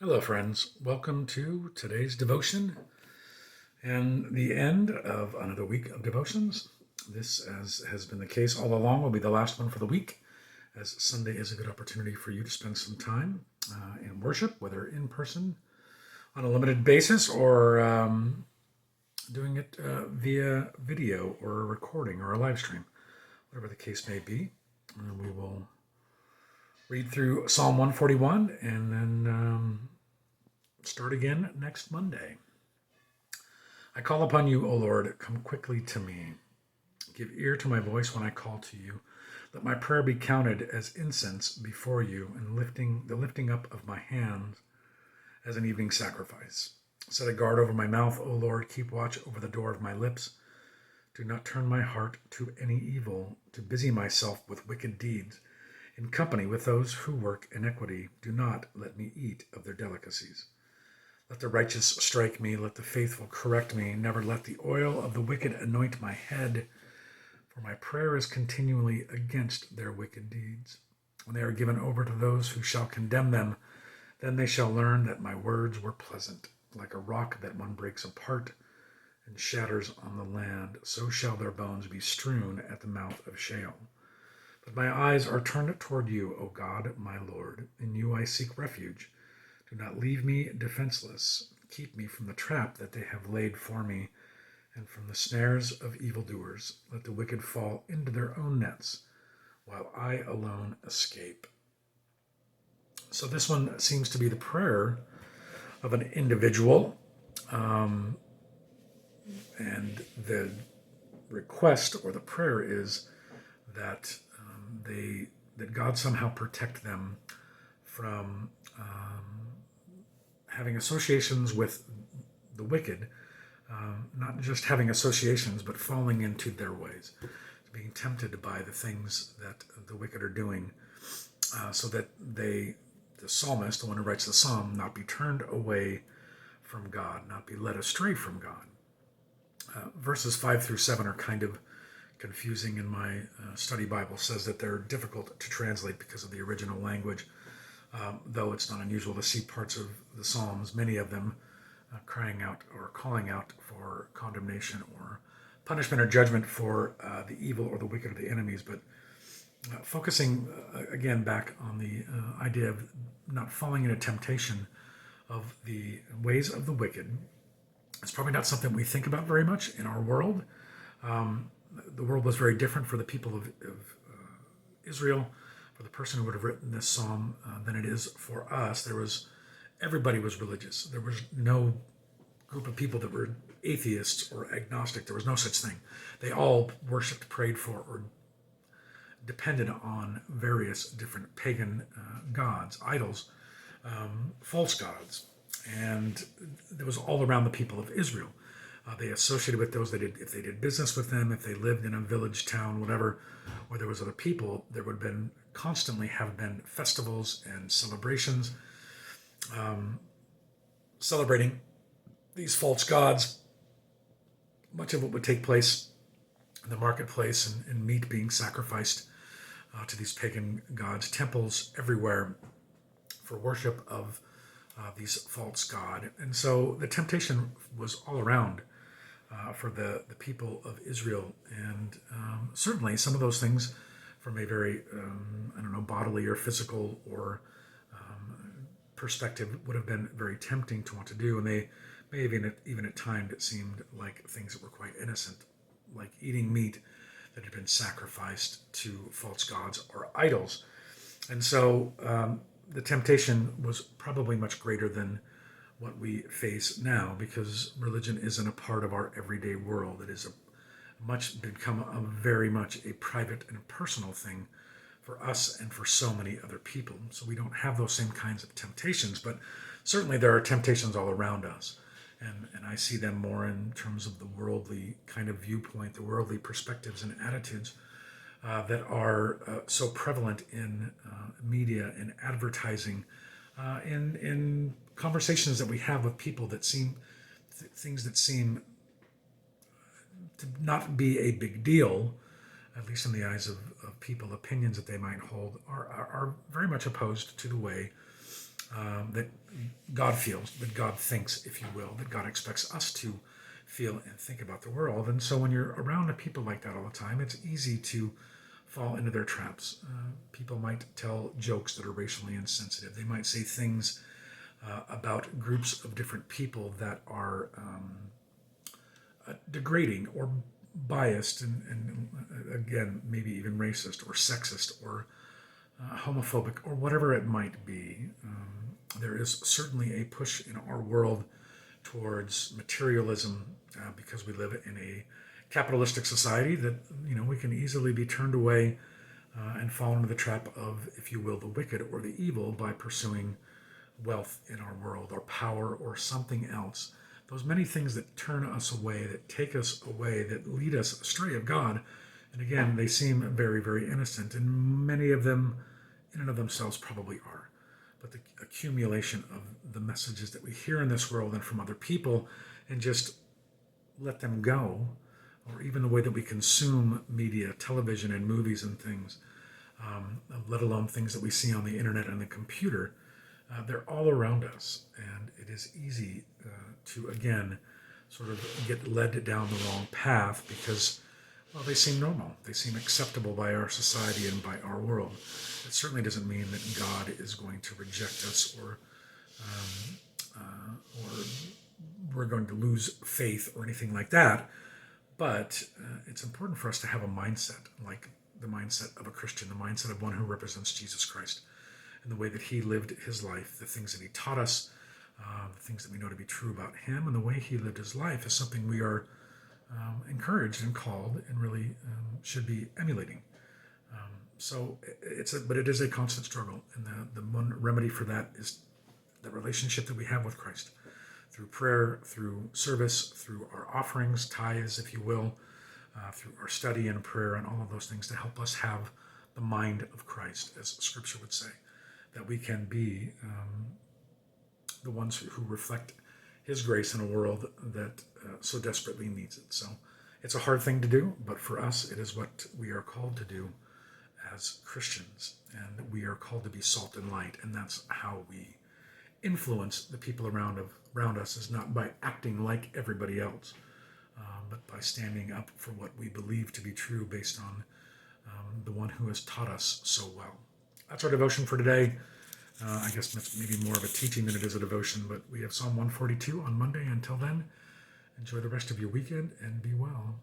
Hello, friends. Welcome to today's devotion and the end of another week of devotions. This, as has been the case all along, will be the last one for the week, as Sunday is a good opportunity for you to spend some time in worship, whether in person on a limited basis or doing it via video or a recording or a live stream, whatever the case may be. We will read through Psalm 141 and then start again next Monday. I call upon you, O Lord, come quickly to me. Give ear to my voice when I call to you. Let my prayer be counted as incense before you, and the lifting up of my hands as an evening sacrifice. Set a guard over my mouth, O Lord. Keep watch over the door of my lips. Do not turn my heart to any evil, to busy myself with wicked deeds. In company with those who work iniquity, do not let me eat of their delicacies. Let the righteous strike me, let the faithful correct me. Never let the oil of the wicked anoint my head, for my prayer is continually against their wicked deeds. When they are given over to those who shall condemn them, then they shall learn that my words were pleasant, like a rock that one breaks apart and shatters on the land. So shall their bones be strewn at the mouth of Sheol. But my eyes are turned toward you, O God, my Lord. In you I seek refuge. Do not leave me defenseless. Keep me from the trap that they have laid for me, and from the snares of evildoers. Let the wicked fall into their own nets, while I alone escape. So this one seems to be the prayer of an individual, and the request or the prayer is that that God somehow protect them from having associations with the wicked, not just having associations, but falling into their ways, being tempted by the things that the wicked are doing, so that the psalmist, the one who writes the psalm, not be turned away from God, not be led astray from God. Verses 5 through 7 are kind of confusing in my study Bible. Says that they're difficult to translate because of the original language. Though it's not unusual to see parts of the Psalms, many of them crying out or calling out for condemnation or punishment or judgment for the evil or the wicked or the enemies, but focusing again back on the idea of not falling into temptation of the ways of the wicked. It's probably not something we think about very much in our world. The world was very different for the people of Israel, for the person who would have written this psalm, than it is for us. Everybody was religious. There was no group of people that were atheists or agnostic. There was no such thing. They all worshipped, prayed for, or depended on various different pagan gods, idols, false gods. And it was all around the people of Israel. They associated with those if they did business with them, if they lived in a village, town, whatever, where there was other people, there would constantly have been festivals and celebrations, celebrating these false gods. Much of it would take place in the marketplace and meat being sacrificed to these pagan gods, temples everywhere for worship of these false god. And so the temptation was all around for the people of Israel. And certainly some of those things from a very, bodily or physical or perspective would have been very tempting to want to do. And they may have even at times it seemed like things that were quite innocent, like eating meat that had been sacrificed to false gods or idols. And so the temptation was probably much greater than what we face now, because religion isn't a part of our everyday world. It is become very much a private and personal thing for us and for so many other people. So we don't have those same kinds of temptations, but certainly there are temptations all around us. And I see them more in terms of the worldly kind of viewpoint, the worldly perspectives and attitudes that are so prevalent in media, in advertising, in conversations that we have with people that seem things that seem to not be a big deal, at least in the eyes of people, opinions that they might hold are very much opposed to the way that God feels, that God thinks, if you will, that God expects us to feel and think about the world. And so when you're around people like that all the time, it's easy to fall into their traps. People might tell jokes that are racially insensitive. They might say things about groups of different people that are degrading or biased and again, maybe even racist or sexist or homophobic or whatever it might be. There is certainly a push in our world towards materialism because we live in a capitalistic society that we can easily be turned away and fall into the trap of, if you will, the wicked or the evil by pursuing wealth in our world or power or something else. Those many things that turn us away, that take us away, that lead us astray of God. And again, they seem very, very innocent, and many of them in and of themselves probably are. But the accumulation of the messages that we hear in this world and from other people and just let them go, or even the way that we consume media, television and movies and things, let alone things that we see on the internet and the computer, they're all around us. And it is easy to, again, sort of get led down the wrong path because, well, they seem normal. They seem acceptable by our society and by our world. It certainly doesn't mean that God is going to reject us or we're going to lose faith or anything like that. But it's important for us to have a mindset like the mindset of a Christian, the mindset of one who represents Jesus Christ and the way that he lived his life, the things that he taught us, the things that we know to be true about him, and the way he lived his life is something we are encouraged and called and really should be emulating. But it is a constant struggle, and the one remedy for that is the relationship that we have with Christ through prayer, through service, through our offerings, tithes, if you will, through our study and prayer and all of those things to help us have the mind of Christ, as Scripture would say, that we can be the ones who reflect his grace in a world that so desperately needs it. So it's a hard thing to do, but for us, it is what we are called to do as Christians. And we are called to be salt and light. And that's how we influence the people around us, is not by acting like everybody else, but by standing up for what we believe to be true based on the one who has taught us so well. That's our devotion for today. I guess maybe more of a teaching than it is a devotion, but we have Psalm 142 on Monday. Until then, enjoy the rest of your weekend and be well.